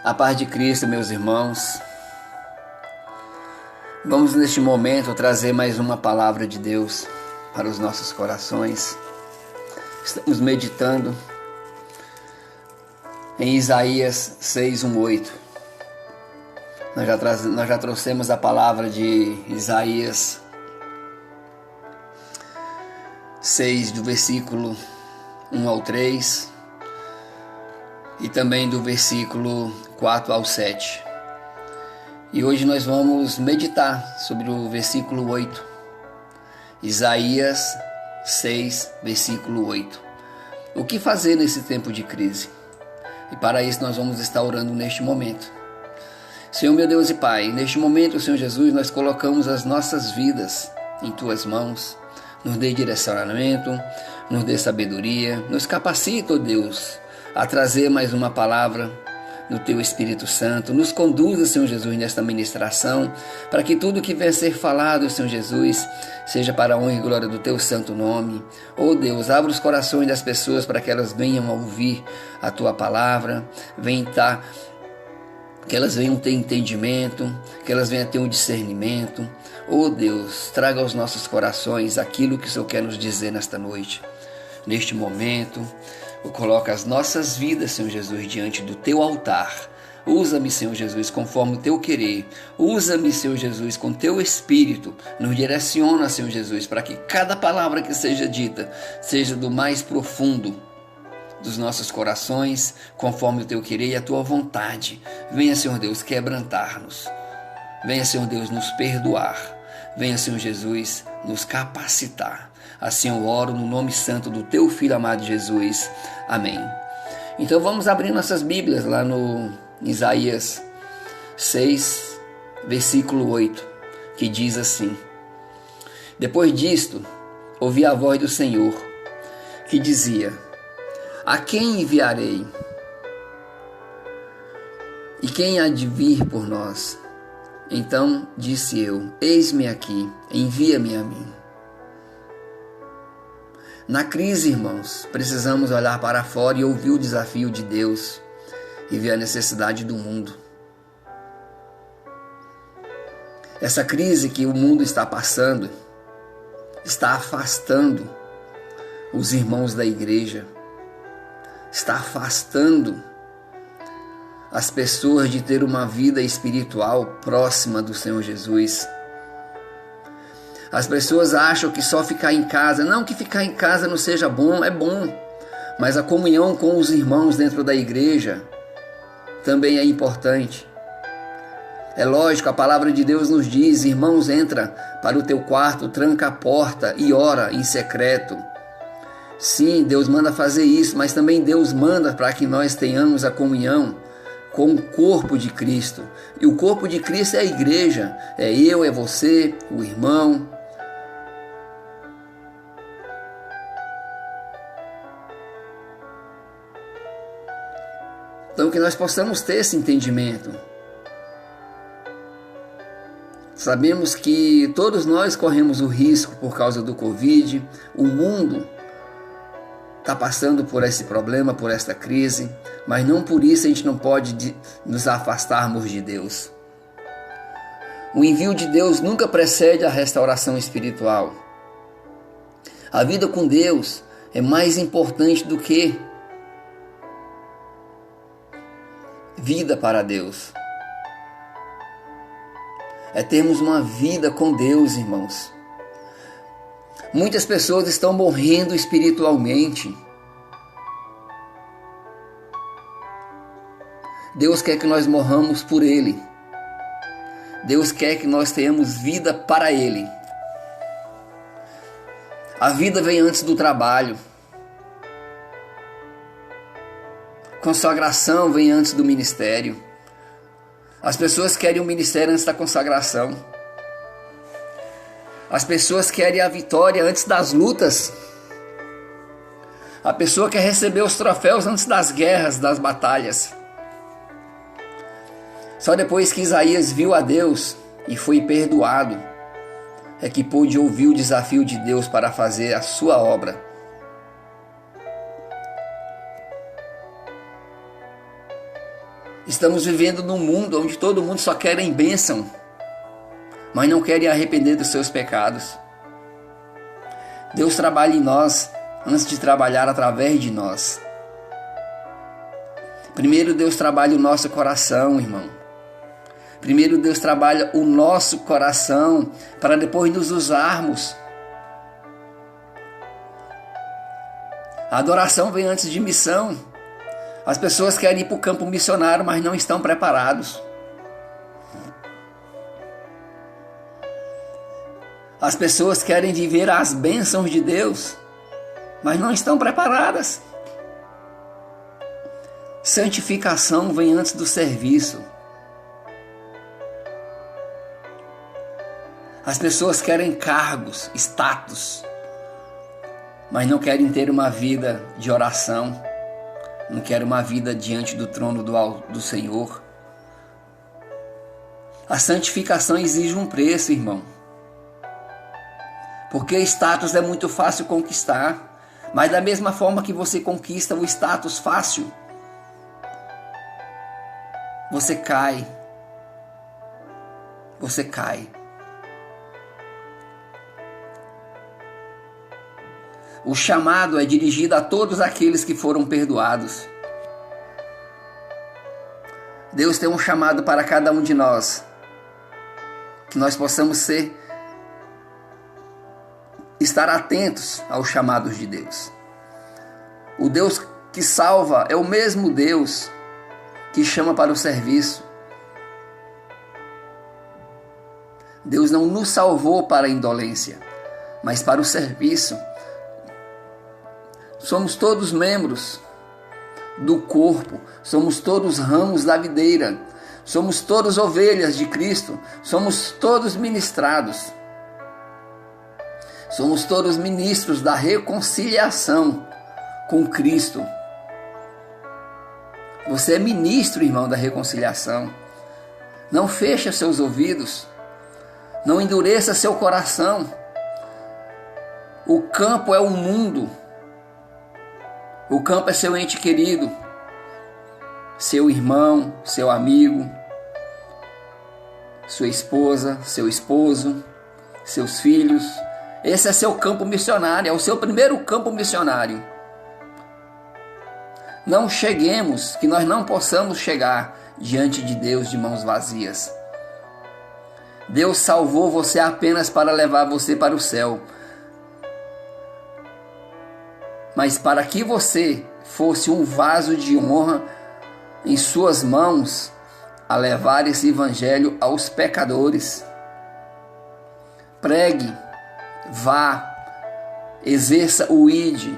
A paz de Cristo, meus irmãos. Vamos neste momento trazer mais uma palavra de Deus para os nossos corações. Estamos meditando em Isaías 6:1-8. Nós já trouxemos a palavra de Isaías 6, do versículo 1 ao 3 e também do versículo 4 ao 7. E hoje nós vamos meditar sobre o versículo 8. Isaías 6, versículo 8. O que fazer nesse tempo de crise? E para isso nós vamos estar orando neste momento. Senhor meu Deus e Pai, neste momento, Senhor Jesus, nós colocamos as nossas vidas em Tuas mãos. Nos dê direcionamento, nos dê sabedoria, nos capacita, ó Deus, a trazer mais uma palavra do Teu Espírito Santo. Nos conduza, Senhor Jesus, nesta ministração, para que tudo que venha a ser falado, Senhor Jesus, seja para a honra e glória do Teu santo nome. Ó Deus, abra os corações das pessoas para que elas venham a ouvir a Tua palavra, que elas venham ter entendimento, que elas venham ter um discernimento. Oh Deus, traga aos nossos corações aquilo que o Senhor quer nos dizer nesta noite. Neste momento, eu coloco as nossas vidas, Senhor Jesus, diante do Teu altar. Usa-me, Senhor Jesus, conforme o Teu querer. Usa-me, Senhor Jesus, com Teu Espírito. Nos direciona, Senhor Jesus, para que cada palavra que seja dita seja do mais profundo dos nossos corações, conforme o Teu querer e a Tua vontade. Venha, Senhor Deus, quebrantar-nos. Venha, Senhor Deus, nos perdoar. Venha, Senhor Jesus, nos capacitar. Assim eu oro no nome santo do Teu Filho amado Jesus. Amém. Então vamos abrir nossas Bíblias lá no Isaías 6, versículo 8, que diz assim: Depois disto, ouvi a voz do Senhor, que dizia: A quem enviarei? E quem há de vir por nós? Então disse eu: Eis-me aqui, envia-me a mim. Na crise, irmãos, precisamos olhar para fora e ouvir o desafio de Deus e ver a necessidade do mundo. Essa crise que o mundo está passando está afastando os irmãos da igreja, está afastando as pessoas de ter uma vida espiritual próxima do Senhor Jesus. As pessoas acham que só ficar em casa, não que ficar em casa não seja bom, é bom, mas a comunhão com os irmãos dentro da igreja também é importante. É lógico, a palavra de Deus nos diz: irmãos, entra para o teu quarto, tranca a porta e ora em secreto. Sim, Deus manda fazer isso, mas também Deus manda para que nós tenhamos a comunhão com o corpo de Cristo. E o corpo de Cristo é a igreja, é eu, é você, o irmão. Então que nós possamos ter esse entendimento. Sabemos que todos nós corremos o risco por causa do Covid, o mundo está passando por esse problema, por esta crise, mas não por isso a gente não pode nos afastarmos de Deus. O envio de Deus nunca precede a restauração espiritual. A vida com Deus é mais importante do que vida para Deus. É termos uma vida com Deus, irmãos. Muitas pessoas estão morrendo espiritualmente. Deus quer que nós morramos por Ele. Deus quer que nós tenhamos vida para Ele. A vida vem antes do trabalho. Consagração vem antes do ministério. As pessoas querem o ministério antes da consagração. As pessoas querem a vitória antes das lutas. A pessoa quer receber os troféus antes das guerras, das batalhas. Só depois que Isaías viu a Deus e foi perdoado, é que pôde ouvir o desafio de Deus para fazer a sua obra. Estamos vivendo num mundo onde todo mundo só querem bênção, mas não querem arrepender dos seus pecados. Deus trabalha em nós antes de trabalhar através de nós. Primeiro Deus trabalha o nosso coração, irmão. Primeiro Deus trabalha o nosso coração para depois nos usarmos. A adoração vem antes de missão. As pessoas querem ir para o campo missionário, mas não estão preparados. As pessoas querem viver as bênçãos de Deus, mas não estão preparadas. Santificação vem antes do serviço. As pessoas querem cargos, status, mas não querem ter uma vida de oração, não querem uma vida diante do trono do Senhor. A santificação exige um preço, irmão. Porque status é muito fácil conquistar, mas da mesma forma que você conquista o status fácil, você cai. Você cai. O chamado é dirigido a todos aqueles que foram perdoados. Deus tem um chamado para cada um de nós. Que nós possamos estar atentos aos chamados de Deus. O Deus que salva é o mesmo Deus que chama para o serviço. Deus não nos salvou para a indolência, mas para o serviço. Somos todos membros do corpo, somos todos ramos da videira, somos todos ovelhas de Cristo, somos todos ministrados. Somos todos ministros da reconciliação com Cristo. Você é ministro, irmão, da reconciliação. Não feche seus ouvidos. Não endureça seu coração. O campo é o mundo. O campo é seu ente querido. Seu irmão, seu amigo, sua esposa, seu esposo, seus filhos. Esse é seu campo missionário, é o seu primeiro campo missionário. Não cheguemos, que nós não possamos chegar diante de Deus de mãos vazias. Deus salvou você apenas para levar você para o céu. Mas para que você fosse um vaso de honra em suas mãos a levar esse evangelho aos pecadores. Pregue, vá, exerça o ID,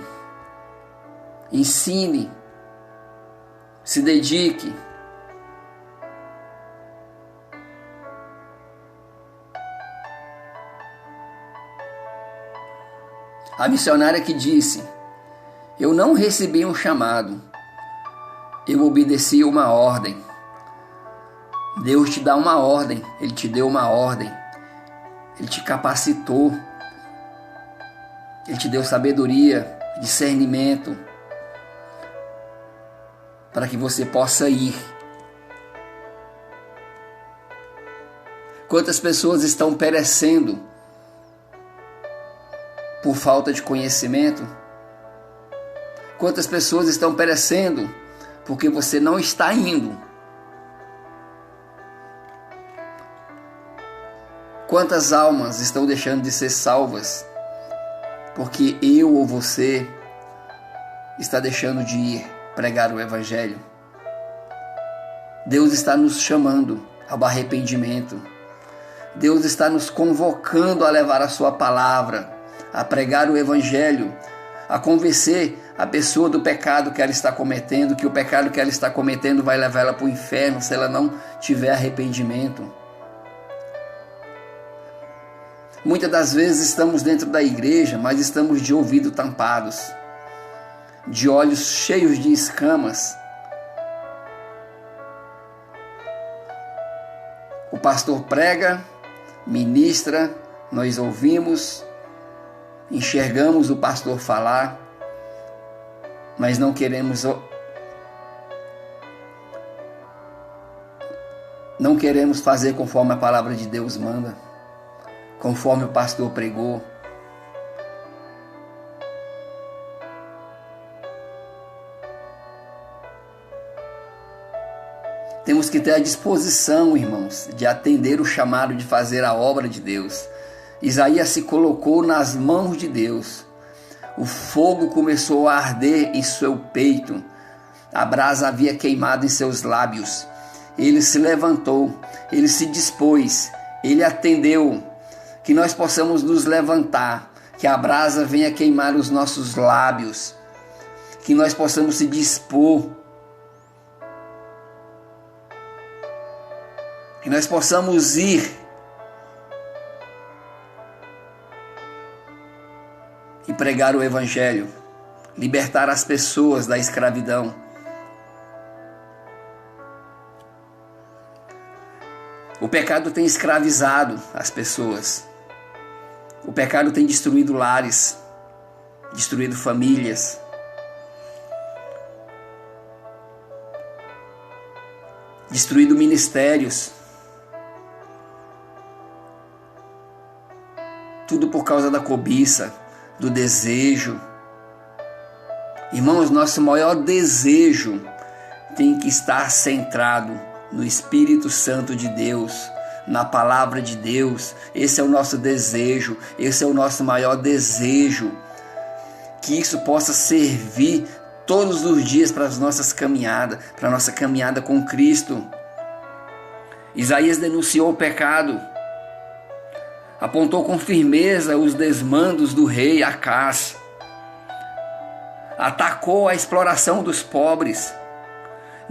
ensine, se dedique. A missionária que disse: eu não recebi um chamado, eu obedeci uma ordem. Deus te dá uma ordem, Ele te deu uma ordem, Ele te capacitou, Ele te deu sabedoria, discernimento, para que você possa ir. Quantas pessoas estão perecendo por falta de conhecimento? Quantas pessoas estão perecendo porque você não está indo? Quantas almas estão deixando de ser salvas porque eu ou você está deixando de ir pregar o evangelho? Deus está nos chamando ao arrependimento. Deus está nos convocando a levar a sua palavra, a pregar o evangelho, a convencer a pessoa do pecado que ela está cometendo, que o pecado que ela está cometendo vai levar ela para o inferno se ela não tiver arrependimento. Muitas das vezes estamos dentro da igreja, mas estamos de ouvidos tampados, de olhos cheios de escamas. O pastor prega, ministra, nós ouvimos, enxergamos o pastor falar, mas não queremos Não queremos fazer conforme a palavra de Deus manda, conforme o pastor pregou. Temos que ter a disposição, irmãos, de atender o chamado de fazer a obra de Deus. Isaías se colocou nas mãos de Deus. O fogo começou a arder em seu peito. A brasa havia queimado em seus lábios. Ele se levantou, ele se dispôs, ele atendeu. Que nós possamos nos levantar, que a brasa venha queimar os nossos lábios, que nós possamos se dispor, que nós possamos ir e pregar o Evangelho, libertar as pessoas da escravidão. O pecado tem escravizado as pessoas. O pecado tem destruído lares, destruído famílias. Destruído ministérios. Tudo por causa da cobiça, do desejo. Irmãos, nosso maior desejo tem que estar centrado no Espírito Santo de Deus, na palavra de Deus. Esse é o nosso desejo, esse é o nosso maior desejo. Que isso possa servir todos os dias para as nossas caminhadas, para a nossa caminhada com Cristo. Isaías denunciou o pecado, apontou com firmeza os desmandos do rei Acás, atacou a exploração dos pobres,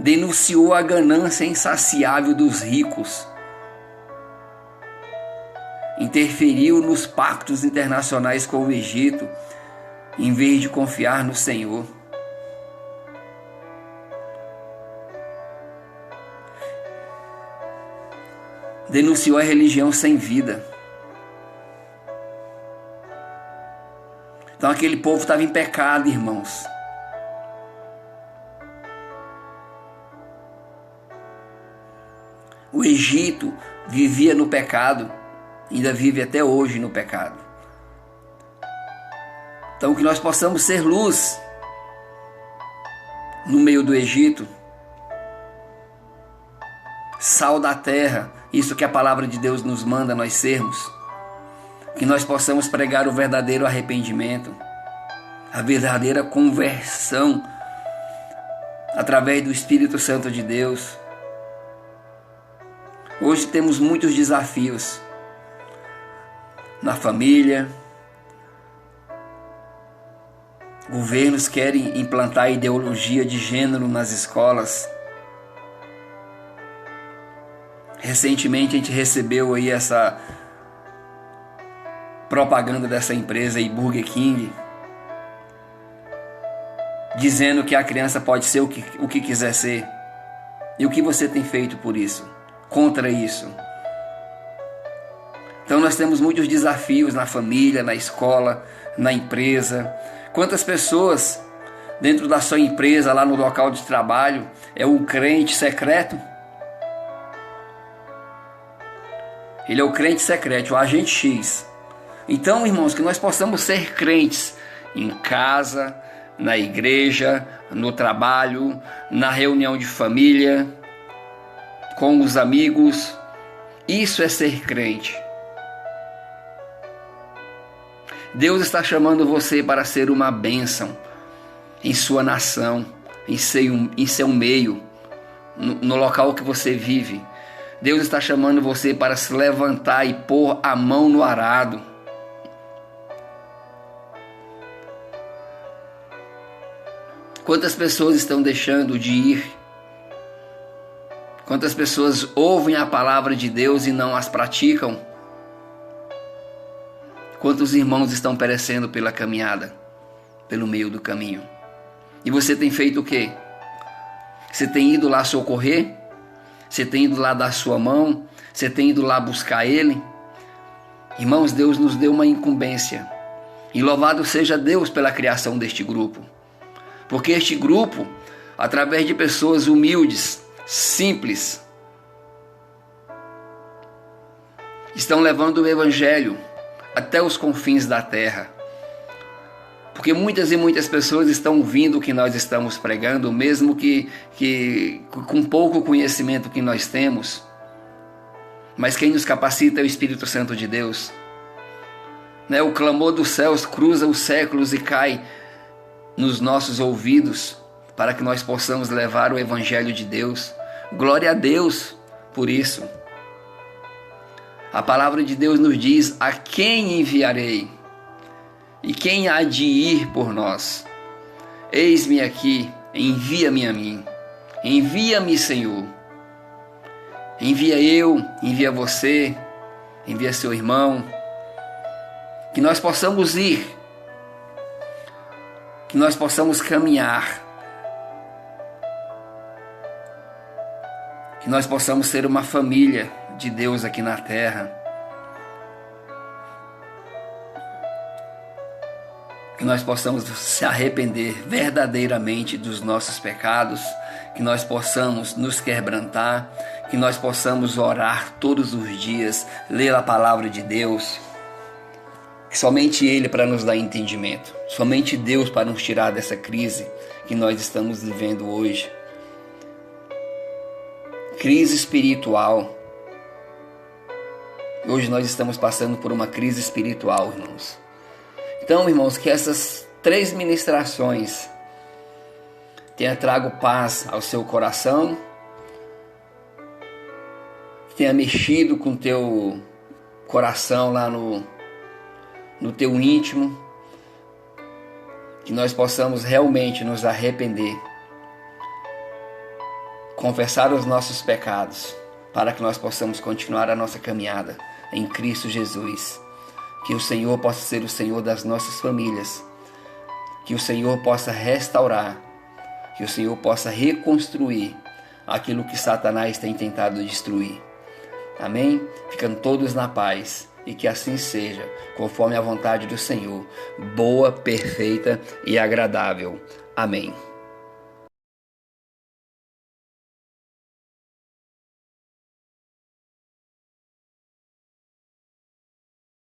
denunciou a ganância insaciável dos ricos, interferiu nos pactos internacionais com o Egito, em vez de confiar no Senhor. Denunciou a religião sem vida. Então aquele povo estava em pecado, irmãos. O Egito vivia no pecado, ainda vive até hoje no pecado. Então que nós possamos ser luz no meio do Egito, sal da terra, isso que a palavra de Deus nos manda nós sermos. Que nós possamos pregar o verdadeiro arrependimento, a verdadeira conversão, através do Espírito Santo de Deus. Hoje temos muitos desafios na família. Governos querem implantar ideologia de gênero nas escolas. Recentemente a gente recebeu aí essa propaganda dessa empresa aí, Burger King, dizendo que a criança pode ser o que quiser ser. E o que você tem feito por isso? Contra isso? Então nós temos muitos desafios na família, na escola, na empresa. Quantas pessoas dentro da sua empresa, lá no local de trabalho, é um crente secreto? Ele é o crente secreto, o agente X. Então, irmãos, que nós possamos ser crentes em casa, na igreja, no trabalho, na reunião de família, com os amigos. Isso é ser crente. Deus está chamando você para ser uma bênção em sua nação, em seu meio, no local que você vive. Deus está chamando você para se levantar e pôr a mão no arado. Quantas pessoas estão deixando de ir? Quantas pessoas ouvem a palavra de Deus e não as praticam? Quantos irmãos estão perecendo pela caminhada, pelo meio do caminho? E você tem feito o quê? Você tem ido lá socorrer? Você tem ido lá dar sua mão? Você tem ido lá buscar Ele? Irmãos, Deus nos deu uma incumbência. E louvado seja Deus pela criação deste grupo. Porque este grupo, através de pessoas humildes, simples, estão levando o Evangelho até os confins da terra. Porque muitas e muitas pessoas estão ouvindo o que nós estamos pregando, mesmo que com pouco conhecimento que nós temos. Mas quem nos capacita é o Espírito Santo de Deus. Né? O clamor dos céus cruza os séculos e cai nos nossos ouvidos para que nós possamos levar o Evangelho de Deus. Glória a Deus por isso. A palavra de Deus nos diz: a quem enviarei? E quem há de ir por nós? Eis-me aqui, envia-me a mim. Envia-me, Senhor. Envia eu, envia você, envia seu irmão. Que nós possamos ir, que nós possamos caminhar, que nós possamos ser uma família de Deus aqui na terra. Que nós possamos se arrepender verdadeiramente dos nossos pecados, que nós possamos nos quebrantar, que nós possamos orar todos os dias, ler a palavra de Deus, que somente Ele para nos dar entendimento, somente Deus para nos tirar dessa crise que nós estamos vivendo hoje. Crise espiritual. Hoje nós estamos passando por uma crise espiritual, irmãos. Então, irmãos, que essas 3 ministrações tenha trago paz ao seu coração, que tenha mexido com o teu coração lá no teu íntimo, que nós possamos realmente nos arrepender, confessar os nossos pecados, para que nós possamos continuar a nossa caminhada em Cristo Jesus. Que o Senhor possa ser o Senhor das nossas famílias, que o Senhor possa restaurar, que o Senhor possa reconstruir aquilo que Satanás tem tentado destruir. Amém? Ficando todos na paz, e que assim seja, conforme a vontade do Senhor, boa, perfeita e agradável. Amém.